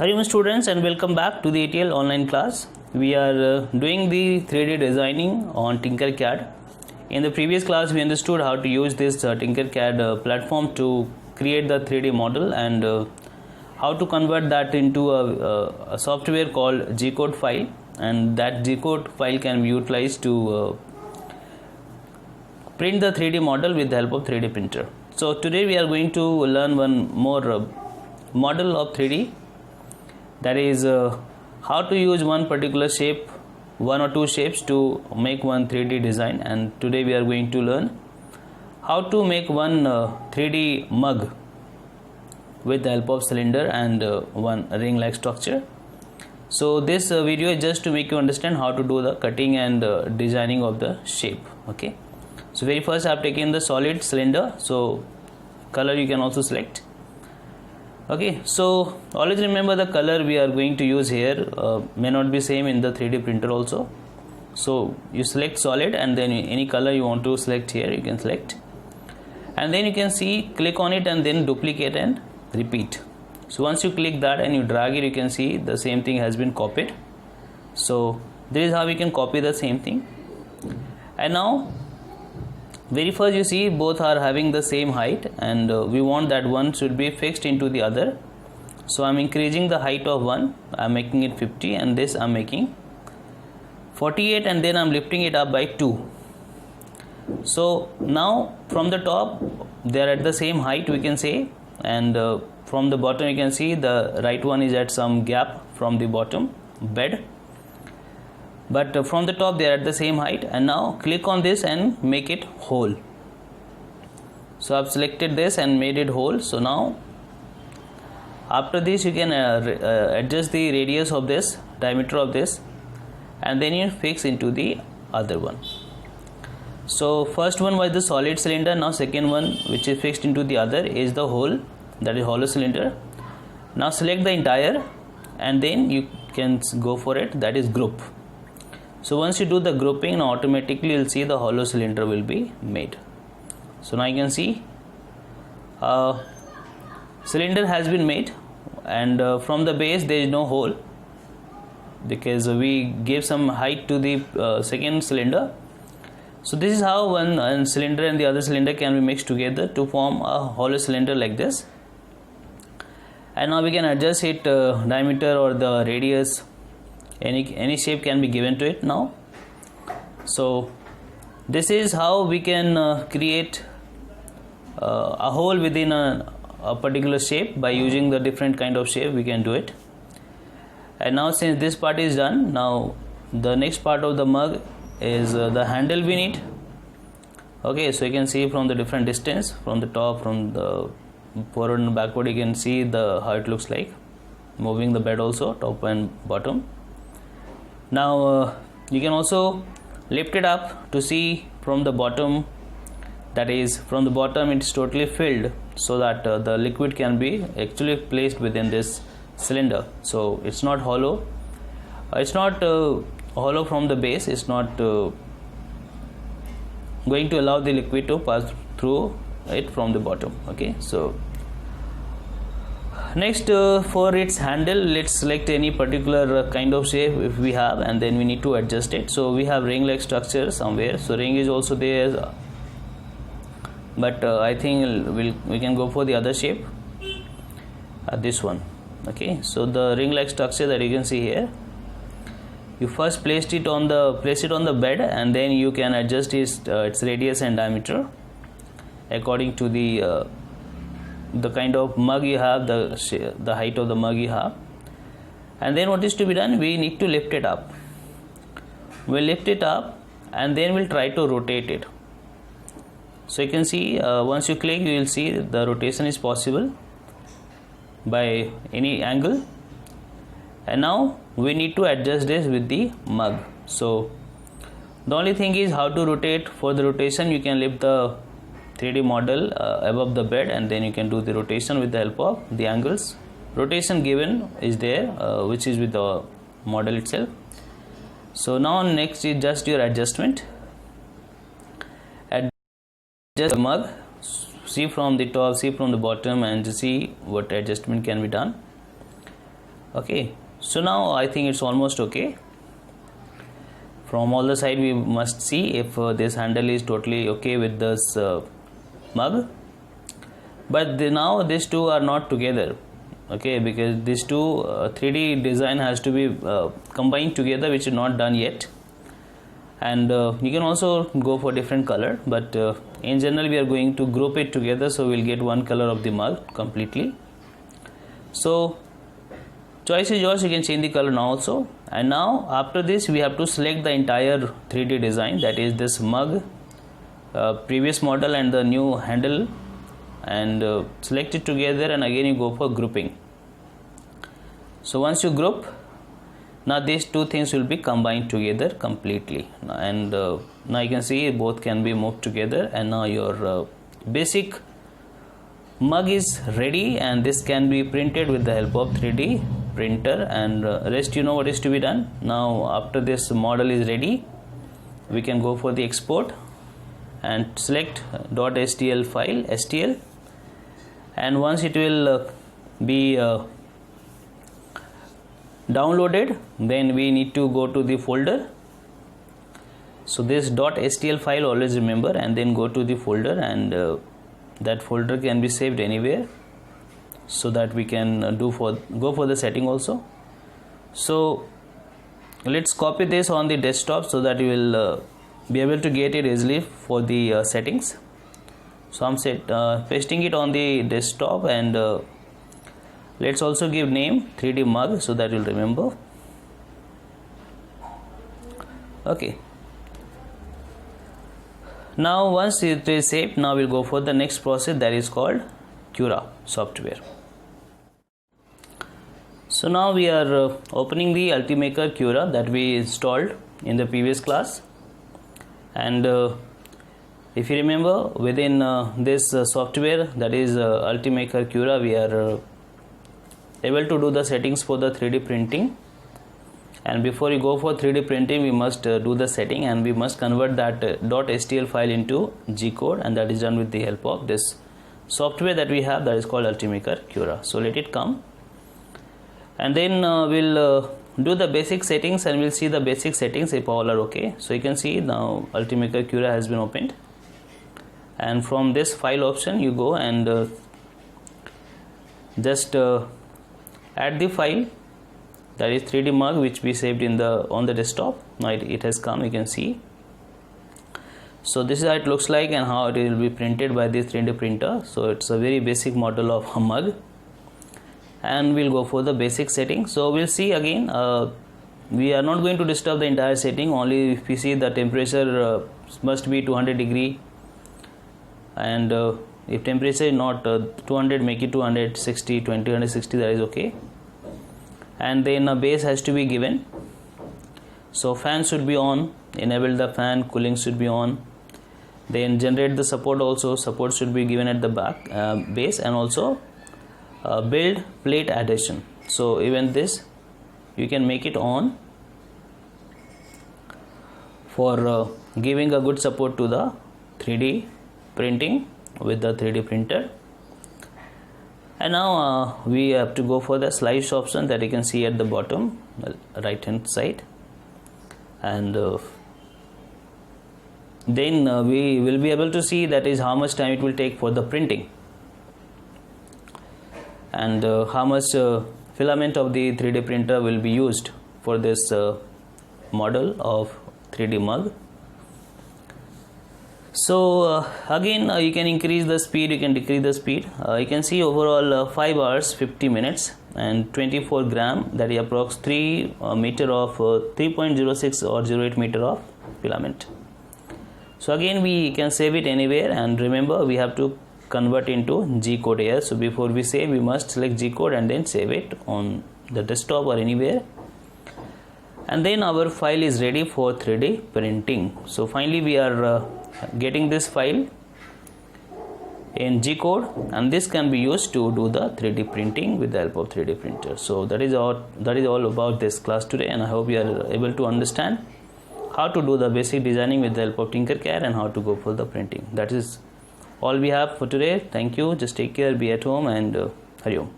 Hello students and welcome back to the ATL online class. We are doing the 3D designing on Tinkercad. In the previous class we understood how to use this Tinkercad platform to create the 3D model and how to convert that into a software called G-code file, and that G-code file can be utilized to print the 3D model with the help of 3D printer. So today we are going to learn one more model of 3D, that is how to use one particular shape, one or two shapes to make one 3D design. And today we are going to learn how to make one 3D mug with the help of cylinder and one ring like structure. So this video is just to make you understand how to do the cutting and designing of the shape. Okay, so very first I have taken the solid cylinder, so color you can also select. Okay, so always remember the color we are going to use here may not be same in the 3D printer also. So you select solid and then any color you want to select here you can select, and then you can see click on it and then duplicate and repeat. So once you click that and you drag it, you can see the same thing has been copied. So this is how we can copy the same thing. And now very first you see both are having the same height, and we want that one should be fixed into the other. So I'm increasing the height of one, I'm making it 50, and this I'm making 48, and then I'm lifting it up by 2. So now from the top they are at the same height, we can say, and from the bottom you can see the right one is at some gap from the bottom bed, but from the top they are at the same height. And now click on this and make it whole. So I've selected this and made it whole. So now after this you can adjust the radius of this, diameter of this, and then you fix into the other one. So first one was the solid cylinder, now second one which is fixed into the other is the whole, that is hollow cylinder. Now select the entire and then you can go for it, that is group. So once you do the grouping, now automatically you'll see the hollow cylinder will be made. So now you can see cylinder has been made, and from the base there is no hole because we gave some height to the second cylinder. So this is how one cylinder and the other cylinder can be mixed together to form a hollow cylinder like this. And now we can adjust it diameter or the radius, any shape can be given to it now. So this is how we can create a hole within a particular shape by using the different kind of shape we can do it. And now since this part is done, now the next part of the mug is the handle we need. Okay, so you can see from the different distance, from the top, from the forward and backward, you can see how it looks like, moving the bed also, top and bottom. Now you can also lift it up to see from the bottom, that is from the bottom it's totally filled, so that the liquid can be actually placed within this cylinder. So it's not hollow, it's not hollow from the base, it's not going to allow the liquid to pass through it from the bottom. Okay, so next for its handle, let's select any particular kind of shape if we have, and then we need to adjust it. So we have ring like structure somewhere, so ring is also there, but I think we can go for the other shape, this one. Okay, so the ring like structure that you can see here, you first place it on the bed, and then you can adjust its radius and diameter according to the kind of mug you have, the height of the mug you have. And then what is to be done, we need to lift it up. We'll lift it up and then we'll try to rotate it. So you can see once you click, you will see the rotation is possible by any angle. And now we need to adjust this with the mug. So the only thing is how to rotate. For the rotation, you can lift the 3D model above the bed, and then you can do the rotation with the help of the angles. Rotation given is there, which is with the model itself. So now next is just your adjustment. Adjust the mug, see from the top, see from the bottom, and see what adjustment can be done. Okay, so now I think it's almost okay. From all the side we must see if this handle is totally okay with this mug. But now these two are not together, okay, because these two 3D design has to be combined together, which is not done yet. And you can also go for different color, but in general we are going to group it together, so we'll get one color of the mug completely. So choice is yours, you can change the color now also. And now after this we have to select the entire 3D design, that is this mug, previous model and the new handle, and select it together, and again you go for grouping. So once you group, now these two things will be combined together completely, and now you can see both can be moved together, and now your basic mug is ready, and this can be printed with the help of 3D printer, and rest you know what is to be done. Now after this model is ready, we can go for the export and select .stl file, STL, and once it will be downloaded, then we need to go to the folder. So this .stl file always remember, and then go to the folder, and that folder can be saved anywhere, so that we can go for the setting also. So let's copy this on the desktop so that you will be able to get it easily for the settings. So I'm pasting it on the desktop, and let's also give name 3D mug so that you'll remember. Okay, now once it is saved, now we'll go for the next process, that is called Cura software. So now we are opening the Ultimaker Cura that we installed in the previous class, and if you remember, within this software, that is Ultimaker Cura, we are able to do the settings for the 3D printing. And before you go for 3D printing, we must do the setting, and we must convert that .stl file into G code, and that is done with the help of this software that we have, that is called Ultimaker Cura. So let it come, and then we'll do the basic settings, and we'll see the basic settings if all are okay. So you can see now Ultimaker Cura has been opened, and from this file option you go and just add the file, that is 3D mug, which we saved in on the desktop. Now it has come, you can see. So this is how it looks like, and how it will be printed by this 3D printer. So it's a very basic model of a mug, and we'll go for the basic setting. So we'll see again, we are not going to disturb the entire setting, only if we see the temperature must be 200 degree, and if temperature is not 200, make it 260, 260, that is okay. And then a base has to be given, so fan should be on, enable the fan, cooling should be on. Then generate the support also, support should be given at the back base, and also build plate adhesion. So even this you can make it on for giving a good support to the 3D printing with the 3D printer. And now we have to go for the slice option that you can see at the bottom right hand side, and then we will be able to see that is how much time it will take for the printing, and how much filament of the 3D printer will be used for this model of 3D mug. So again you can increase the speed, you can decrease the speed. You can see overall 5 hours 50 minutes and 24 gram, that is approx 3 meter of 3.06 or 08 meter of filament. So again we can save it anywhere, and remember we have to convert into G code here. So before we save, we must select G code and then save it on the desktop or anywhere, and then our file is ready for 3D printing. So finally we are getting this file in G code, and this can be used to do the 3D printing with the help of 3D printer. So that is all about this class today, and I hope you are able to understand how to do the basic designing with the help of Tinkercad and how to go for the printing. That is all we have for today. Thank you. Just take care, be at home, and Hari Om.